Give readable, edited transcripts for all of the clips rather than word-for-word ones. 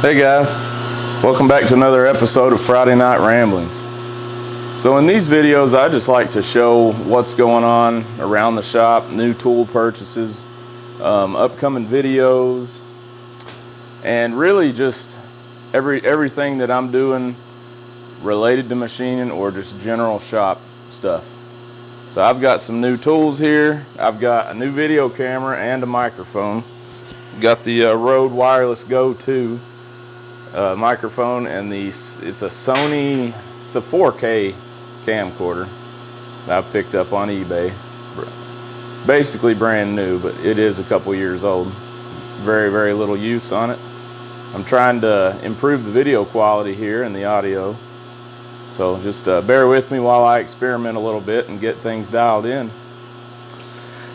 Hey guys, welcome back to another episode of Friday Night Ramblings. So in these videos I just like to show what's going on around the shop, new tool purchases, upcoming videos, and really just everything that I'm doing related to machining or just general shop stuff. So I've got some new tools here. I've got a new video camera and a microphone. Got the Rode Wireless Go 2 microphone, and it's a Sony, it's a 4K camcorder that I picked up on eBay. Basically brand new, but it is a couple years old. Very little use on it. I'm trying to improve the video quality here and the audio. So just bear with me while I experiment a little bit and get things dialed in.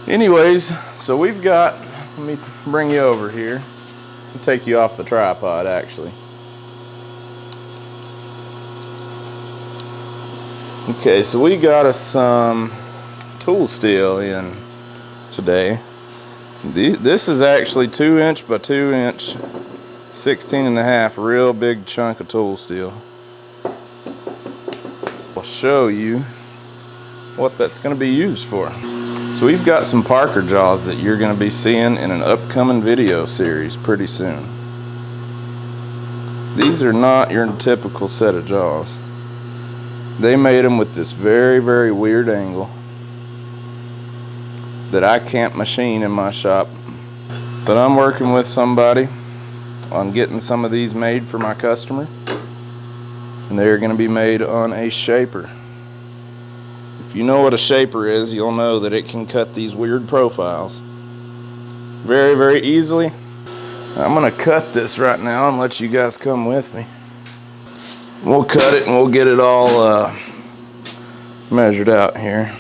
Anyways, so we've got, let me bring you over here. I'll take you off the tripod actually. Okay, so we got us some tool steel in today. This is actually 2" by 2", 16½, real big chunk of tool steel. I'll show you what that's going to be used for. So we've got some Parker jaws that you're going to be seeing in an upcoming video series pretty soon. These are not your typical set of jaws. They made them with this very weird angle that I can't machine in my shop. But I'm working with somebody on getting some of these made for my customer, and they're going to be made on a shaper. If you know what a shaper is, you'll know that it can cut these weird profiles very easily. I'm going to cut this right now and let you guys come with me. We'll cut it and we'll get it all measured out here.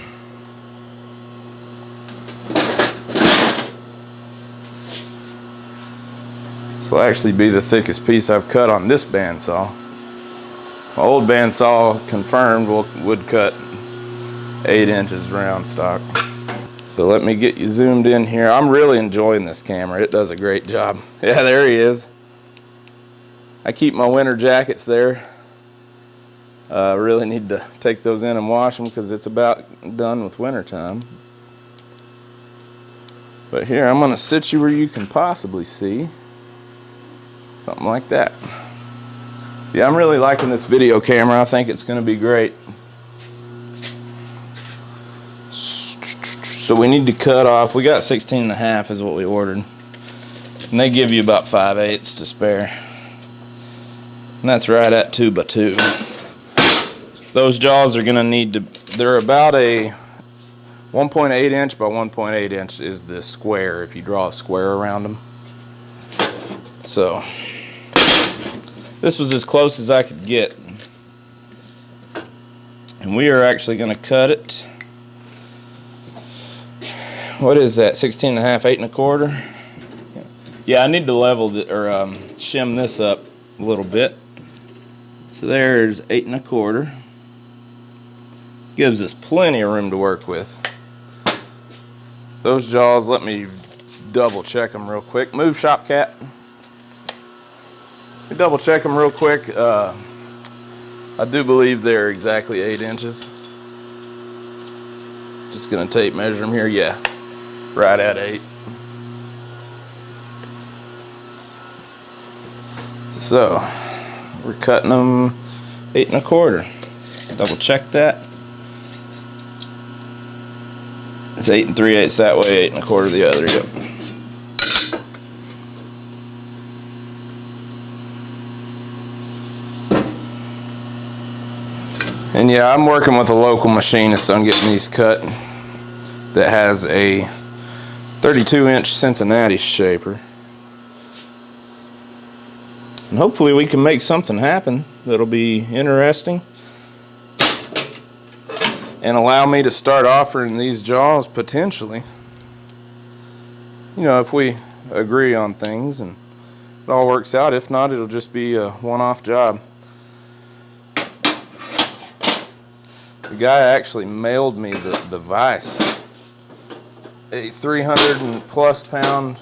This will actually be the thickest piece I've cut on this bandsaw. My old bandsaw confirmed would cut 8 inches round stock. So let me get you zoomed in here. I'm really enjoying this camera. It does a great job. Yeah, there he is. I keep my winter jackets there. I really need to take those in and wash them because it's about done with winter time. But here, I'm going to sit you where you can possibly see. Something like that. Yeah, I'm really liking this video camera. I think it's going to be great. So we need to cut off. We got 16½ is what we ordered. And they give you about 5/8 to spare. And that's right at 2 by 2. Those jaws are going to need to, they're about a 1.8" by 1.8" is the square if you draw a square around them. So this was as close as I could get. And we are actually going to cut it. What is that? 16½, 8¼ Yeah, I need to level or shim this up a little bit. So there's 8¼ Gives us plenty of room to work with. Those jaws, let me double check them real quick. Move, shop cat. Let me double check them real quick. I do believe they're exactly 8 inches. Just gonna tape measure them here. Yeah, right at 8. So we're cutting them 8¼ Double check that. It's 8 3/8 that way, 8¼ the other. Yep. And yeah, I'm working with a local machinist on getting these cut that has a 32" Cincinnati shaper. And hopefully we can make something happen that'll be interesting and allow me to start offering these jaws potentially. You know, if we agree on things and it all works out. If not, it'll just be a one-off job. The guy actually mailed me the vise, a 300+ pound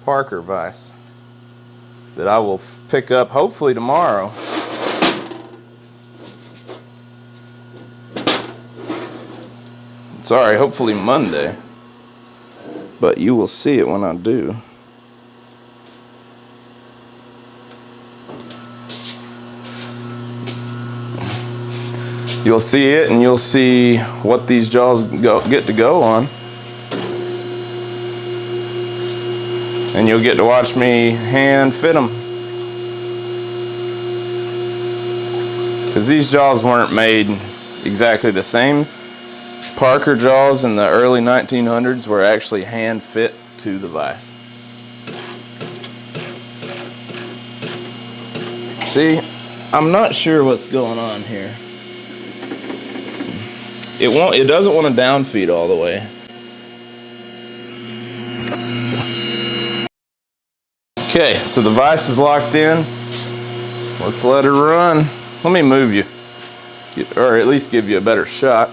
Parker vise. that I will pick up hopefully tomorrow. Sorry, hopefully Monday. But you will see it when I do. You'll see it, and you'll see what these jaws get to go on. And you'll get to watch me hand fit them. Because these jaws weren't made exactly the same. Parker jaws in the early 1900s were actually hand fit to the vise. See, I'm not sure what's going on here. It doesn't want to downfeed all the way. Okay, so the vise is locked in. Let's let her run. Let me move you, or at least give you a better shot.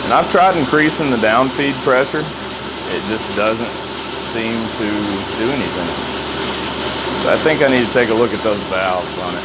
And I've tried increasing the downfeed pressure. It just doesn't seem to do anything. So I think I need to take a look at those valves on it.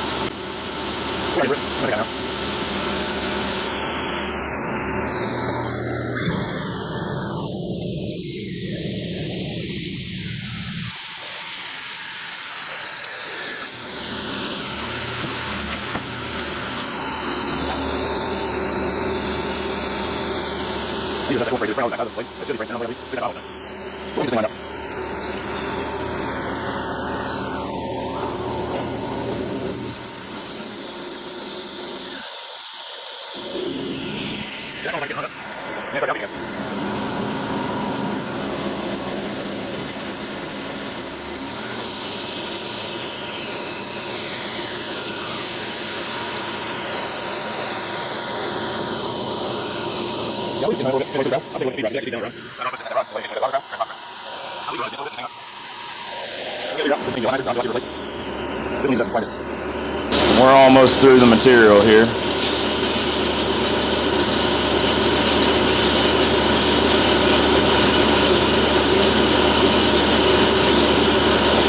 We're almost through the material here.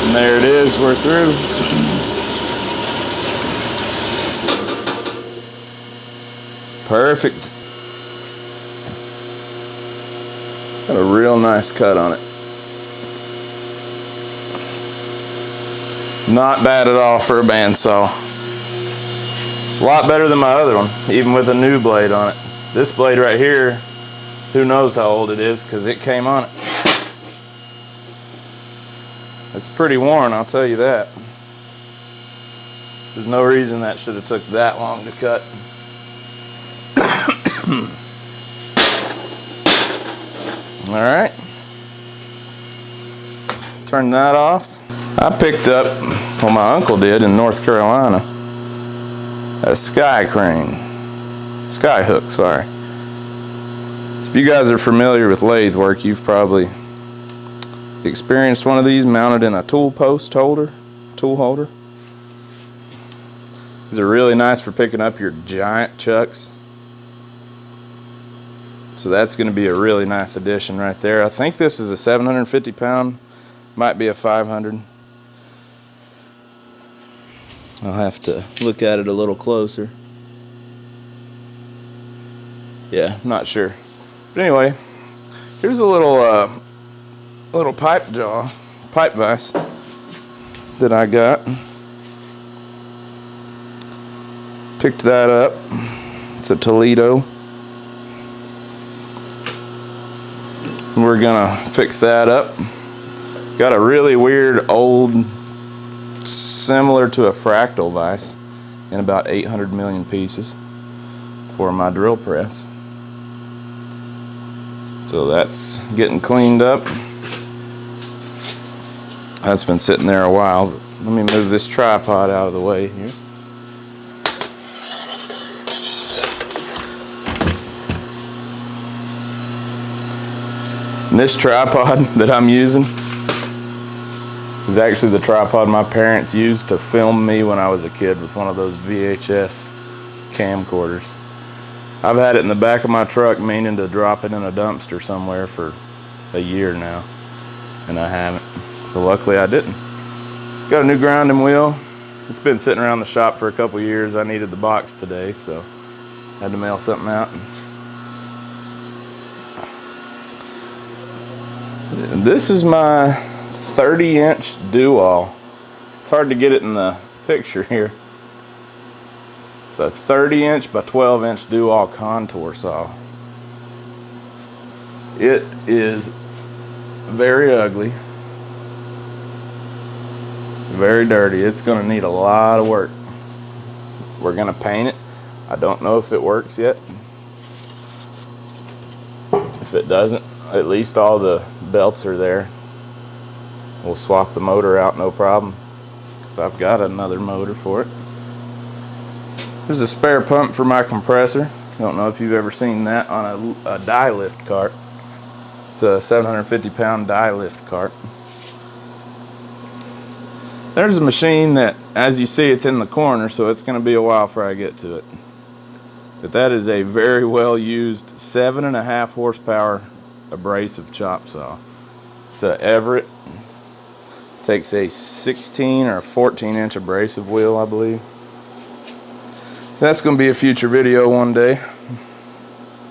And there it is, we're through. Perfect. Got a real nice cut on it. Not bad at all for a bandsaw. A lot better than my other one, even with a new blade on it. This blade right here, who knows how old it is because it came on it. It's pretty worn, I'll tell you that. There's no reason that should have took that long to cut. All right. Turn that off. I picked up, well, my uncle did in North Carolina, a sky hook, sorry. If you guys are familiar with lathe work, you've probably experienced one of these mounted in a tool holder. These are really nice for picking up your giant chucks. So that's going to be a really nice addition right there. I think this is a 750 pound, might be a 500. I'll have to look at it a little closer. Yeah, not sure. But anyway, here's a little pipe vise that I got. Picked that up. It's a Toledo. We're gonna fix that up. Got a really weird old similar to a fractal vise in about 800 million pieces for my drill press. So that's getting cleaned up. That's been sitting there a while. Let me move this tripod out of the way here. And this tripod that I'm using is actually the tripod my parents used to film me when I was a kid with one of those VHS camcorders. I've had it in the back of my truck meaning to drop it in a dumpster somewhere for a year now, and I haven't. So luckily I didn't. Got a new grinding wheel. It's been sitting around the shop for a couple years. I needed the box today, so I had to mail something out. This is my 30-inch do-all. It's hard to get it in the picture here. It's a 30-inch by 12-inch do-all contour saw. It is very ugly, very dirty. It's going to need a lot of work. We're going to paint it. I don't know if it works yet. If it doesn't, at least all the belts are there. We'll swap the motor out, no problem, because I've got another motor for it. There's a spare pump for my compressor. I don't know if you've ever seen that on a die lift cart. It's a 750-pound die lift cart. There's a machine that, as you see, it's in the corner, so it's going to be a while before I get to it. But that is a very well used 7.5 horsepower abrasive chop saw. It's a Everett. Takes a 16 or a 14-inch abrasive wheel, I believe. That's going to be a future video one day.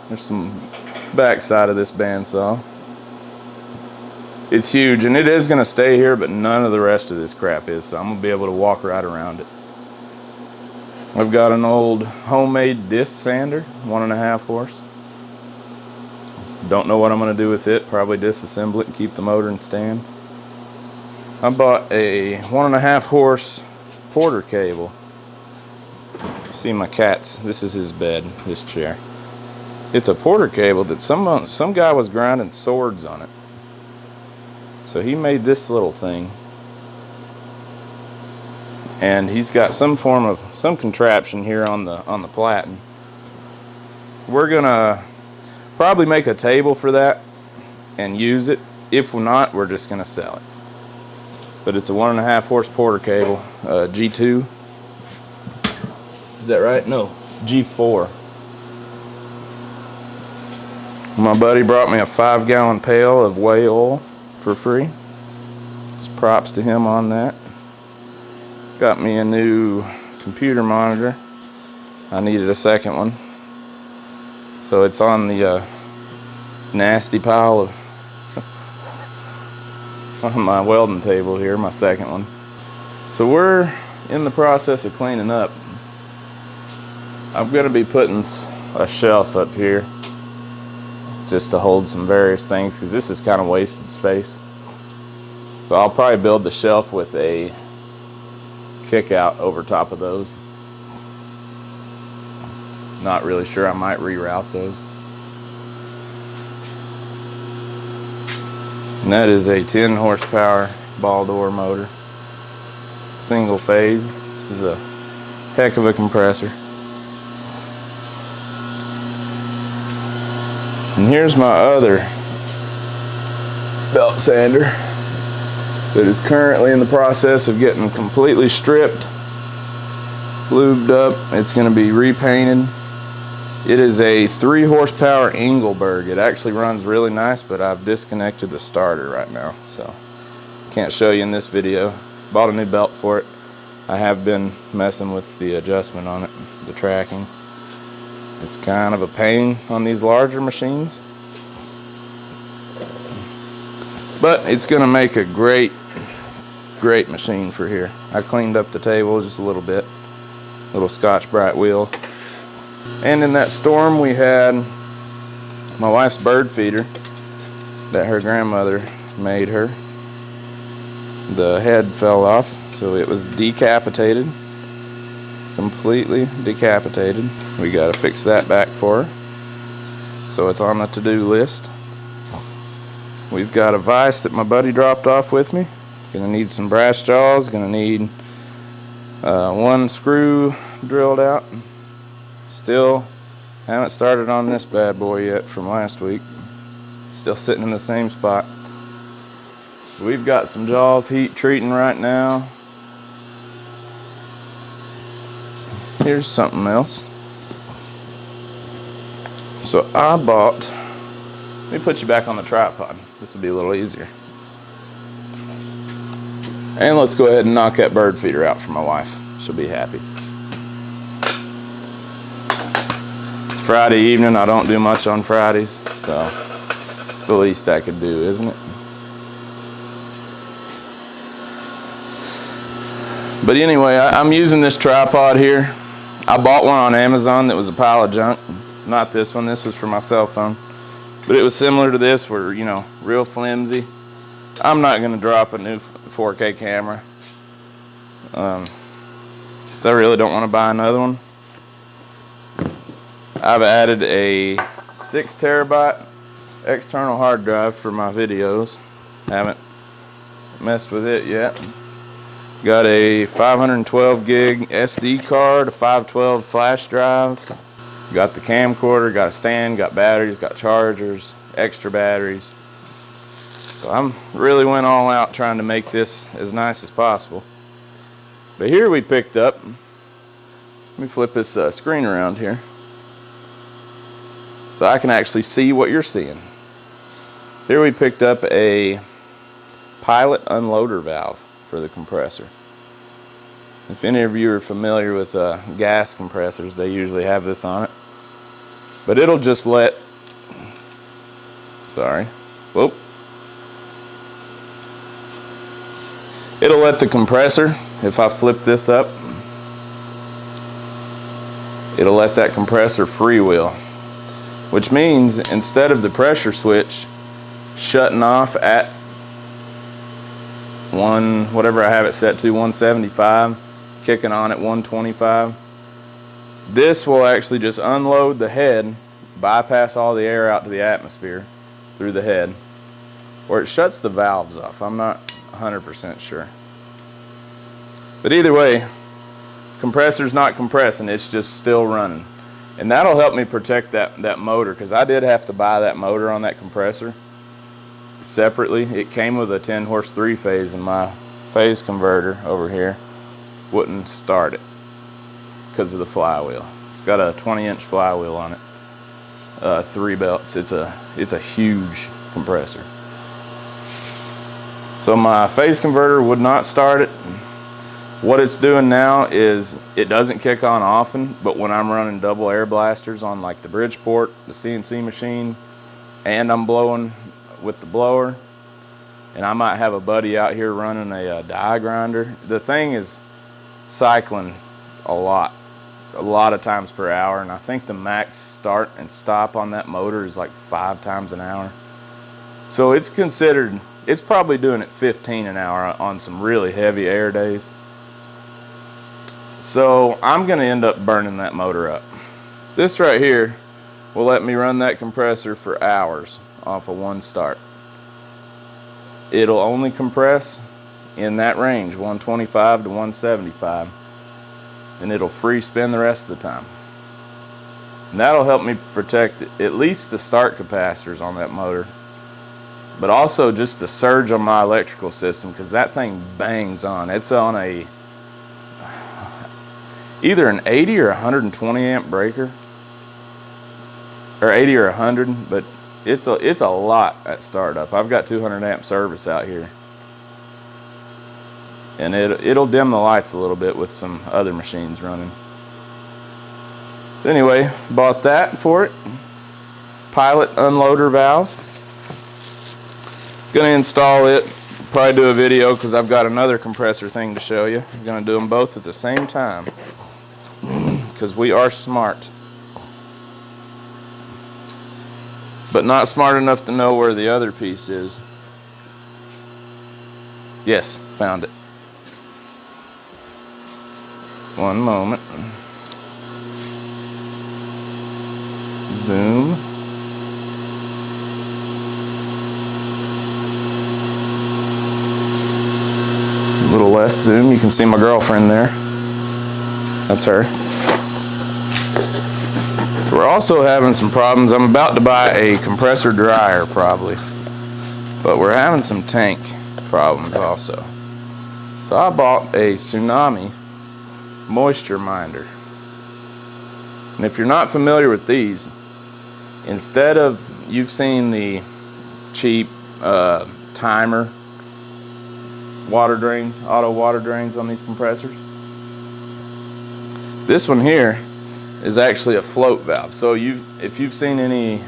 There's some backside of this bandsaw. It's huge, and it is going to stay here, but none of the rest of this crap is, so I'm going to be able to walk right around it. I've got an old homemade disc sander, 1.5 horse. Don't know what I'm going to do with it. Probably disassemble it and keep the motor in stand. I bought a 1.5 horse Porter cable. See my cat's, this is his bed, this chair. It's a Porter cable that some guy was grinding swords on it. So he made this little thing. And he's got some contraption here on the platen. We're gonna probably make a table for that and use it. If not, we're just gonna sell it. But it's a 1.5 horse Porter cable, G2. Is that right? No, G4. My buddy brought me a 5-gallon pail of whey oil for free. Just props to him on that. Got me a new computer monitor. I needed a second one. So it's on the nasty pile of on my welding table here, my second one. So we're in the process of cleaning up. I'm going to be putting a shelf up here just to hold some various things, because this is kind of wasted space. So I'll probably build the shelf with a kick out over top of those. Not really sure. I might reroute those. And that is a 10 horsepower ball door motor. Single phase. This is a heck of a compressor. And here's my other belt sander that is currently in the process of getting completely stripped, lubed up. It's going to be repainted. It is a 3 horsepower Engelberg. It actually runs really nice, but I've disconnected the starter right now, so can't show you in this video. Bought a new belt for it. I have been messing with the adjustment on it, the tracking. It's kind of a pain on these larger machines, but it's going to make a great machine for here. I cleaned up the table just a little bit, little Scotch-Brite wheel. And in that storm we had my wife's bird feeder that her grandmother made her. The head fell off, So it was decapitated, completely decapitated. We got to fix that back for her. So it's on the to-do list. We've got a vise that my buddy dropped off with me. Gonna need some brass jaws, gonna need one screw drilled out. Still haven't started on this bad boy yet from last week. Still sitting in the same spot. We've got some jaws heat treating right now. Here's something else. So I bought, let me put you back on the tripod. This will be a little easier. And let's go ahead and knock that bird feeder out for my wife. She'll be happy. It's Friday evening. I don't do much on Fridays, so it's the least I could do, isn't it? But anyway, I'm using this tripod here. I bought one on Amazon that was a pile of junk. Not this one. This was for my cell phone. But it was similar to this, where, you know, real flimsy. I'm not going to drop a new 4K camera. So I really don't want to buy another one. I've added a 6 terabyte external hard drive for my videos. Haven't messed with it yet. Got a 512 gig SD card, a 512 flash drive. Got the camcorder, got a stand, got batteries, got chargers, extra batteries. So I'm really went all out trying to make this as nice as possible. But here we picked up, let me flip this screen around here so I can actually see what you're seeing. Here we picked up a pilot unloader valve for the compressor. If any of you are familiar with gas compressors, they usually have this on it. But it'll just let, whoop. It'll let the compressor, if I flip this up, it'll let that compressor freewheel. Which means instead of the pressure switch shutting off at whatever I have it set to, 175, kicking on at 125, this will actually just unload the head, bypass all the air out to the atmosphere through the head, or it shuts the valves off. I'm not 100% sure. But either way, the compressor's not compressing, it's just still running. And that'll help me protect that motor, because I did have to buy that motor on that compressor separately. It came with a 10 horse 3-phase, and my phase converter over here wouldn't start it because of the flywheel. It's got a 20-inch flywheel on it, 3 belts. It's a huge compressor. So my phase converter would not start it. What it's doing now is it doesn't kick on often, but when I'm running double air blasters on like the Bridgeport, the CNC machine, and I'm blowing with the blower, and I might have a buddy out here running a die grinder, the thing is cycling a lot of times per hour, and I think the max start and stop on that motor is like 5 times an hour. So it's probably doing it 15 an hour on some really heavy air days. So I'm going to end up burning that motor up. This right here will let me run that compressor for hours off of one start. It'll only compress in that range, 125 to 175, and it'll free spin the rest of the time. And that'll help me protect at least the start capacitors on that motor, but also just the surge on my electrical system, because that thing bangs on. It's on either an 80 or 120 amp breaker, or 80 or 100, but it's a lot at startup. I've got 200 amp service out here, and it'll dim the lights a little bit with some other machines running. So anyway, bought that for it. Pilot unloader valve. Gonna install it, probably do a video because I've got another compressor thing to show you. I'm gonna do them both at the same time because we are smart, but not smart enough to know where the other piece is. Yes, found it. One moment. Zoom. A little less zoom. You can see my girlfriend there. That's her. We're also having some problems. I'm about to buy a compressor dryer probably, but we're having some tank problems also. So I bought a Tsunami moisture minder. And if you're not familiar with these, instead of, you've seen the cheap timer water drains, auto water drains on these compressors. This one here is actually a float valve. So if you've seen any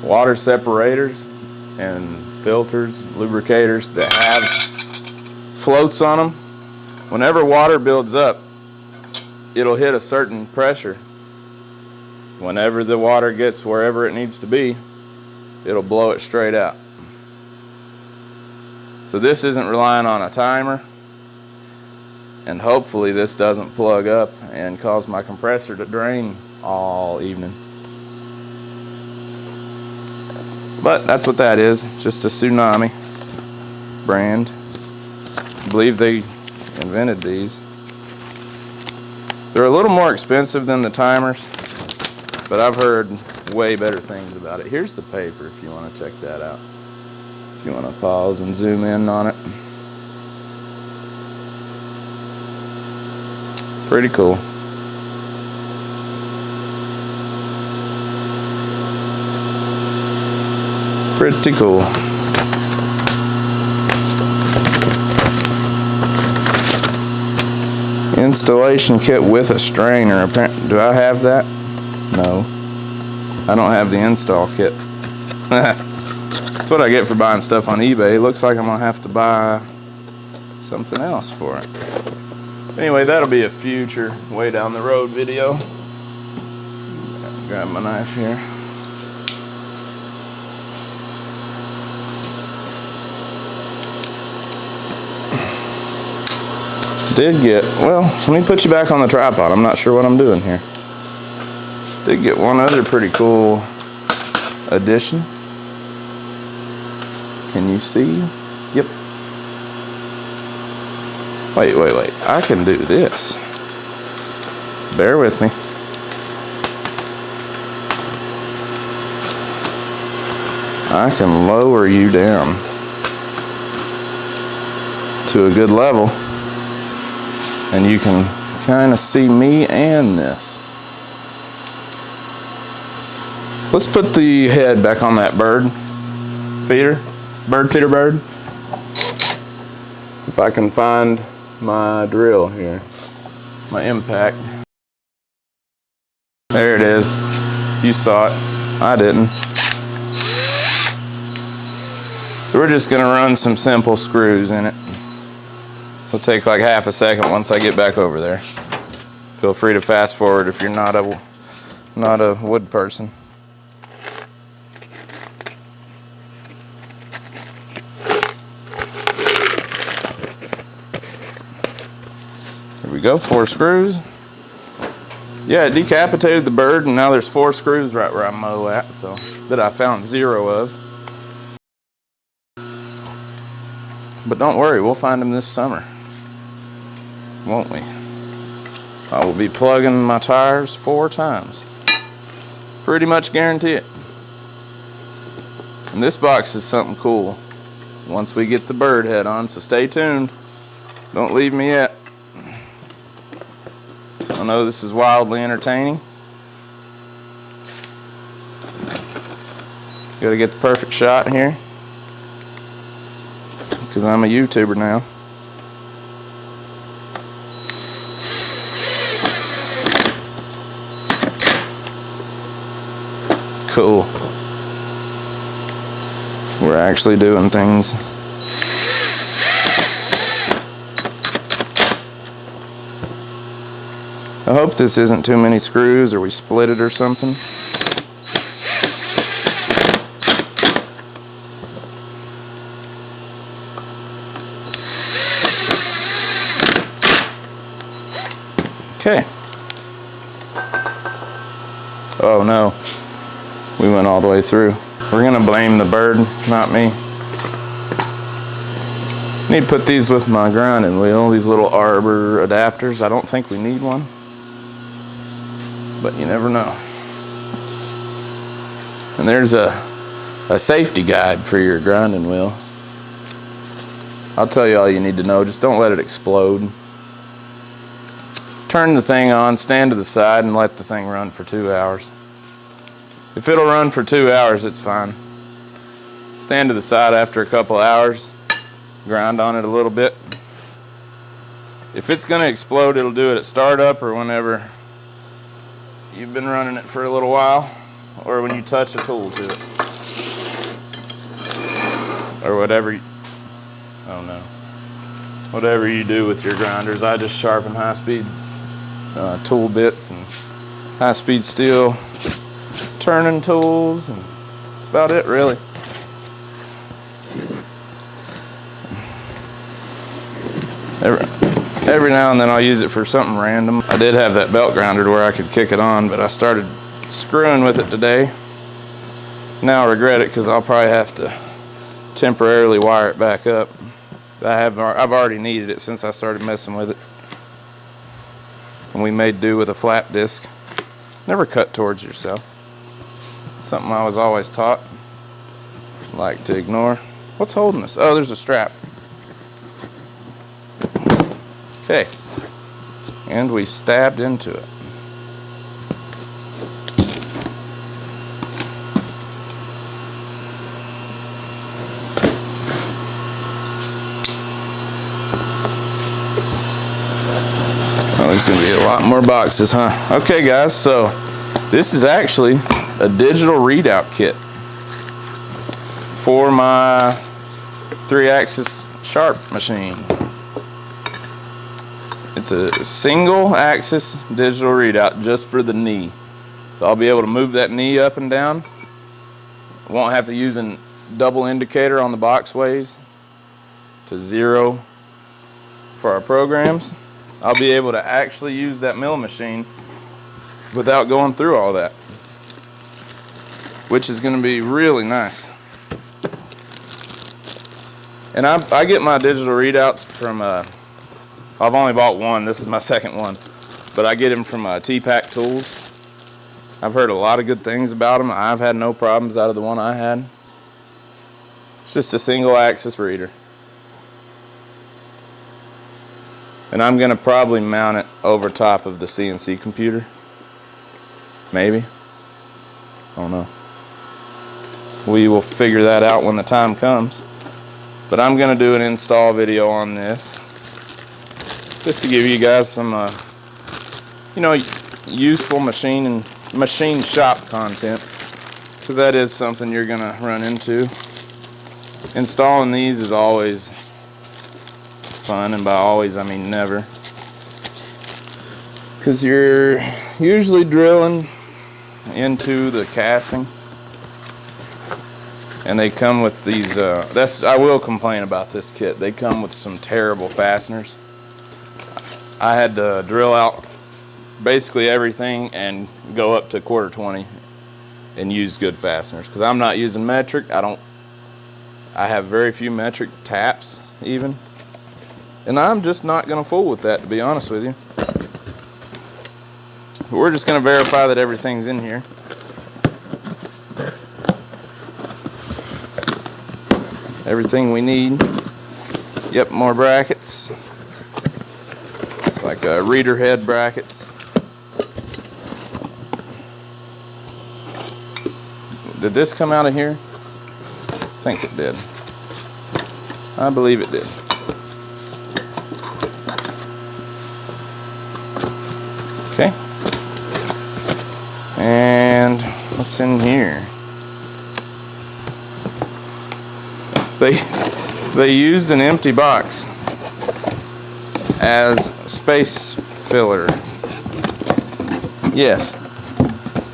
water separators and filters, lubricators that have floats on them, whenever water builds up, it'll hit a certain pressure. Whenever the water gets wherever it needs to be, it'll blow it straight out. So this isn't relying on a timer, and hopefully this doesn't plug up and cause my compressor to drain all evening. But that's what that is, just a Tsunami brand. I believe they invented these. They're a little more expensive than the timers, but I've heard way better things about it. Here's the paper if you want to check that out. If you want to pause and zoom in on it. Pretty cool. Pretty cool. Installation kit with a strainer. Do I have that? No. I don't have the install kit. That's what I get for buying stuff on eBay. It looks like I'm gonna have to buy something else for it. Anyway, that'll be a future way down the road video. Grab my knife here. Well, let me put you back on the tripod. I'm not sure what I'm doing here. Did get one other pretty cool addition. Can you see? Yep. Wait. I can do this. Bear with me. I can lower you down to a good level, and you can kind of see me and this. Let's put the head back on that bird feeder. If I can find my drill here, my impact. There it is. You saw it. I didn't. So we're just gonna run some simple screws in it. So it'll take like half a second once I get back over there. Feel free to fast forward if you're not a wood person. Here we go, 4 screws. Yeah, it decapitated the bird, and now there's 4 screws right where I mow at, so that I found 0 of. But don't worry, we'll find them this summer, won't we? I will be plugging my tires 4 times. Pretty much guarantee it. And this box is something cool once we get the bird head on, so stay tuned. Don't leave me yet. I know this is wildly entertaining. Gotta get the perfect shot here, because I'm a YouTuber now. Cool. We're actually doing things. I hope this isn't too many screws or we split it or something. Okay. Oh no, we went all the way through. We're gonna blame the bird, not me. Need to put these with my grinding wheel, these little arbor adapters. I don't think we need one, but you never know. And there's a safety guide for your grinding wheel. I'll tell you all you need to know, just don't let it explode. Turn the thing on, stand to the side, and let the thing run for 2 hours. If it'll run for 2 hours, it's fine. Stand to the side after a couple hours, grind on it a little bit. If it's gonna explode, it'll do it at startup or whenever you've been running it for a little while, or when you touch a tool to it. Or whatever, oh no. Whatever you do with your grinders. I just sharpen high-speed tool bits and high-speed steel turning tools, and that's about it really. Every now and then I'll use it for something random. I did have that belt grinder to where I could kick it on, but I started screwing with it today. Now I regret it because I'll probably have to temporarily wire it back up. I've already needed it since I started messing with it. And we made do with a flap disc. Never cut towards yourself. Something I was always taught. Like to ignore. What's holding us? Oh, there's a strap. Okay. And we stabbed into it. There's gonna be a lot more boxes, huh? Okay guys, so this is actually a digital readout kit for my 3-axis sharp machine. It's a single axis digital readout just for the knee. So I'll be able to move that knee up and down. I won't have to use a double indicator on the boxways to 0 for our programs. I'll be able to actually use that mill machine without going through all that, which is going to be really nice. And I get my digital readouts from, I've only bought one, this is my second one, but I get them from T-Pack Tools. I've heard a lot of good things about them. I've had no problems out of the one I had. It's just a single axis reader. And I'm going to probably mount it over top of the CNC computer. Maybe. I don't know. We will figure that out when the time comes. But I'm going to do an install video on this, just to give you guys some, useful machine shop content, because that is something you're going to run into. Installing these is always fun, and by always I mean never, because you're usually drilling into the casting, and they come with these I will complain about this kit. They come with some terrible fasteners. I had to drill out basically everything and go up to 1/4 and use good fasteners, because I'm not using metric. I have very few metric taps even. And I'm just not going to fool with that, to be honest with you. But we're just going to verify that everything's in here. Everything we need. Yep, more brackets. Like reader head brackets. Did this come out of here? I think it did. I believe it did. Okay. And what's in here? They used an empty box as space filler. Yes.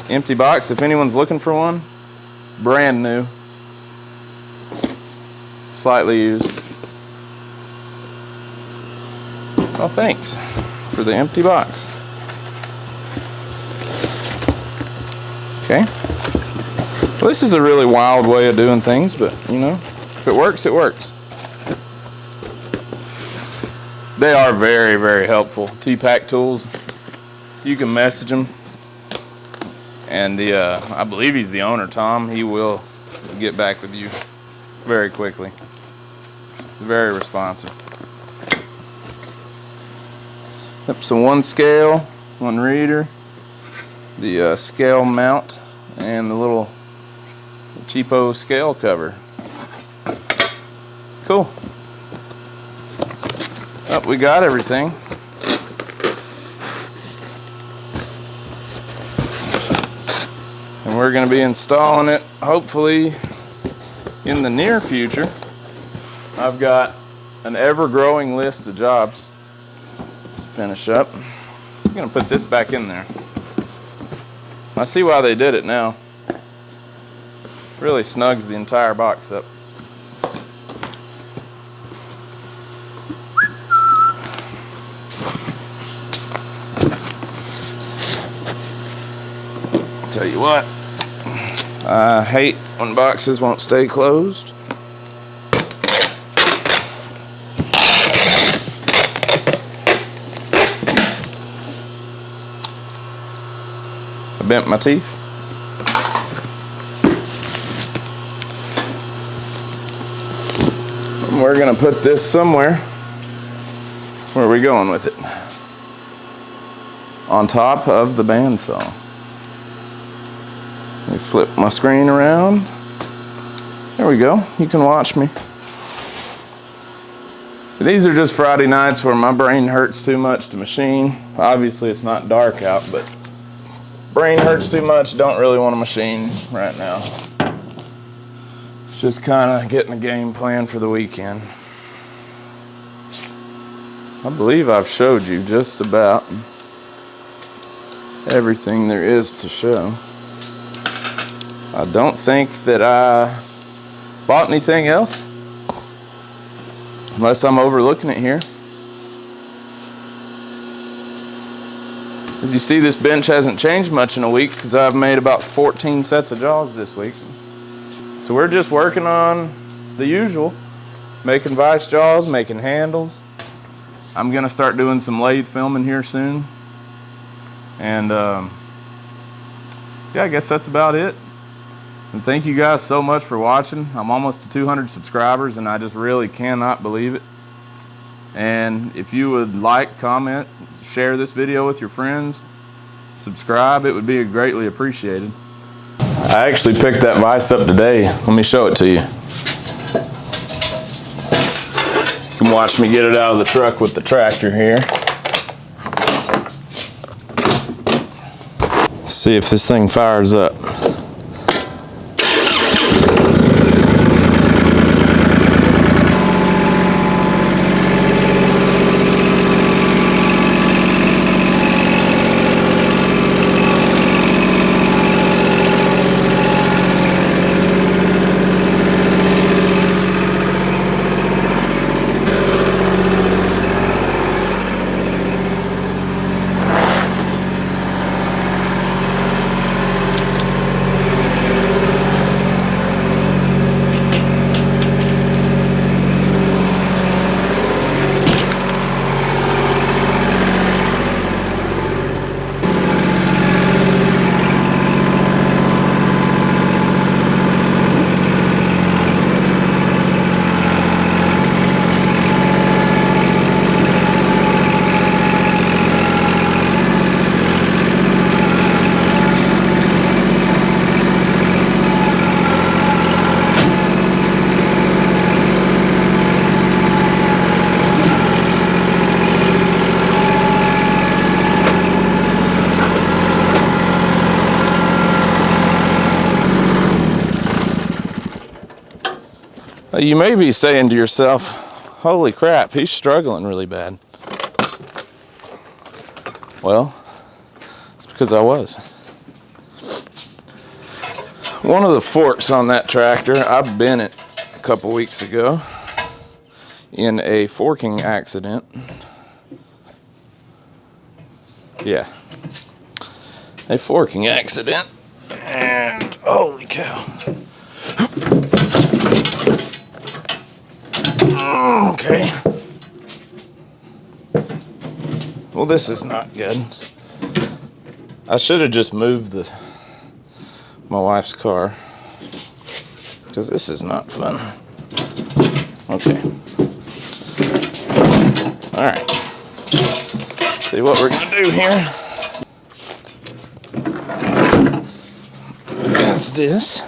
Empty box, if anyone's looking for one, brand new. Slightly used. Well, thanks for the empty box. Okay. Well, this is a really wild way of doing things, but you know, if it works, it works. They are very, very helpful. T-Pack tools. You can message them, and I believe he's the owner, Tom. He will get back with you very quickly. Very responsive. Yep, so one scale, one reader, the scale mount, and the little cheapo scale cover. Cool. Oh, we got everything. And we're going to be installing it hopefully in the near future. I've got an ever-growing list of jobs to finish up. I'm going to put this back in there. I see why they did it now. Really snugs the entire box up. Tell you what, I hate when boxes won't stay closed. I bent my teeth. And we're gonna put this somewhere. Where are we going with it? On top of the bandsaw. Let me flip my screen around. There we go. You can watch me. These are just Friday nights where my brain hurts too much to machine. Obviously it's not dark out, but brain hurts too much, don't really want to machine right now. Just kind of getting a game plan for the weekend. I believe I've showed you just about everything there is to show. I don't think that I bought anything else, unless I'm overlooking it here. As you see, this bench hasn't changed much in a week because I've made about 14 sets of jaws this week. So we're just working on the usual, making vise jaws, making handles. I'm gonna start doing some lathe filming here soon. And yeah, I guess that's about it. And thank you guys so much for watching. I'm almost to 200 subscribers and I just really cannot believe it. And if you would like, comment, share this video with your friends, subscribe, it would be greatly appreciated. I actually picked that vise up today. Let me show it to you. You can watch me get it out of the truck with the tractor here. Let's see if this thing fires up. You may be saying to yourself, holy crap, he's struggling really bad. Well, it's because I was. One of the forks on that tractor, I bent it a couple weeks ago in a forking accident. Yeah, a forking accident. And holy cow. Okay. Well, this is not good. I should have just moved my wife's car, because this is not fun. Okay. All right. See what we're gonna do here. That's this.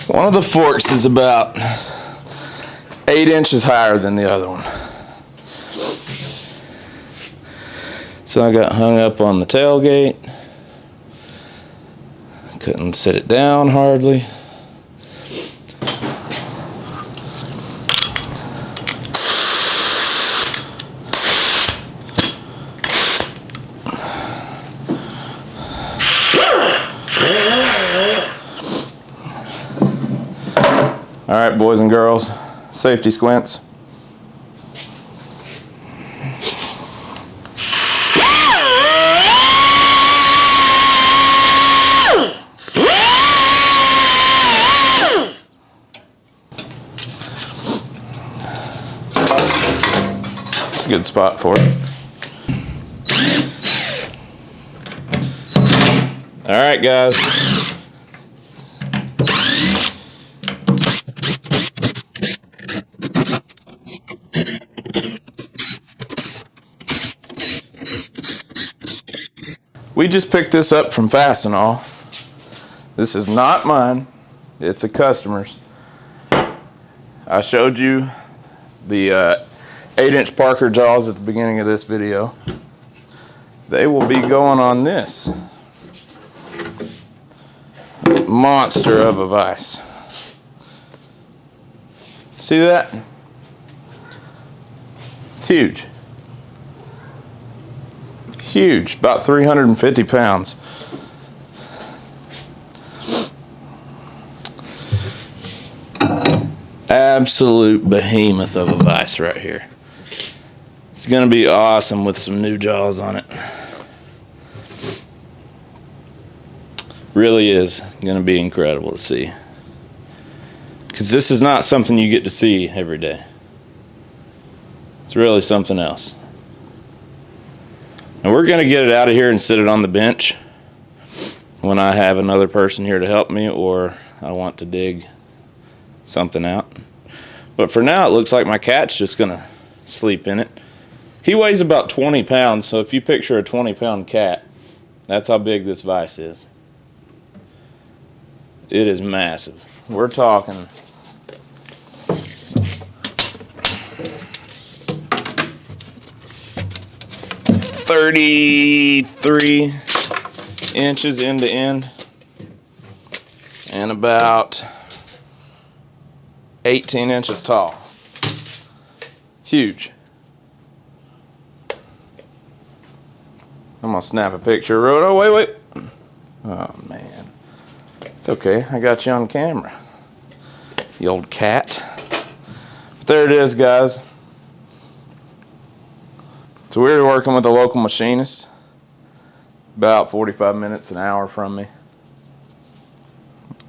One of the forks is about 8 inches higher than the other one. So I got hung up on the tailgate. Couldn't sit it down hardly. All right, boys and girls, safety squints. It's a good spot for it. All right, guys. We just picked this up from Fastenal. This is not mine, it's a customer's. I showed you the 8-inch Parker jaws at the beginning of this video. They will be going on this monster of a vise. See that? It's huge. Huge, about 350 pounds. Absolute behemoth of a vise right here. It's gonna be awesome with some new jaws on it. Really is gonna be incredible to see. Because this is not something you get to see every day. It's really something else. And we're going to get it out of here and sit it on the bench when I have another person here to help me, or I want to dig something out. But for now, it looks like my cat's just going to sleep in it. He weighs about 20 pounds, so if you picture a 20-pound cat, that's how big this vise is. It is massive. We're talking 33 inches end to end and about 18 inches tall. Huge. I'm gonna snap a picture. Oh, wait. Oh man. It's okay, I got you on camera, you old cat. But there it is, guys. So we're working with a local machinist, about 45 minutes, an hour from me.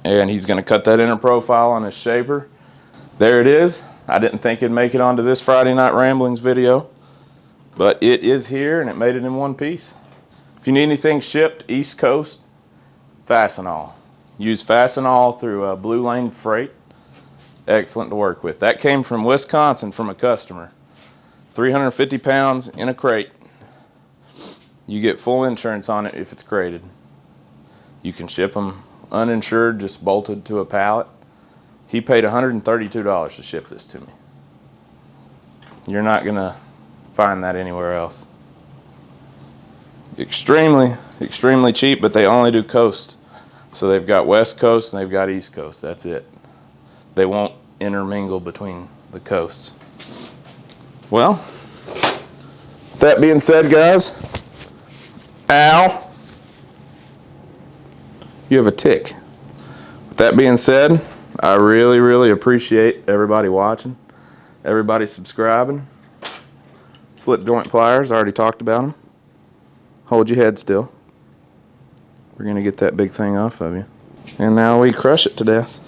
And he's gonna cut that inner profile on his shaper. There it is. I didn't think it'd make it onto this Friday Night Ramblings video, but it is here and it made it in one piece. If you need anything shipped East Coast, Fastenal. Use Fastenal through Blue Lane Freight. Excellent to work with. That came from Wisconsin from a customer. 350 pounds in a crate. You get full insurance on it if it's crated. You can ship them uninsured, just bolted to a pallet. He paid $132 to ship this to me. You're not gonna find that anywhere else. Extremely, extremely cheap, but they only do coast. So they've got West Coast and they've got East Coast, that's it. They won't intermingle between the coasts. Well, That being said, guys, ow, you have a tick. With that being said, I really appreciate everybody watching, everybody subscribing. Slip joint pliers, I already talked about them. Hold your head still. We're gonna get that big thing off of you. And now we crush it to death.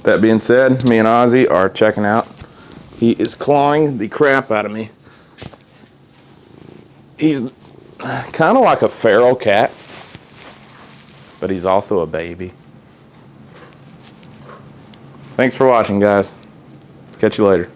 That being said, me and Ozzy are checking out. He is clawing the crap out of me. He's kind of like a feral cat, but he's also a baby. Thanks for watching, guys. Catch you later.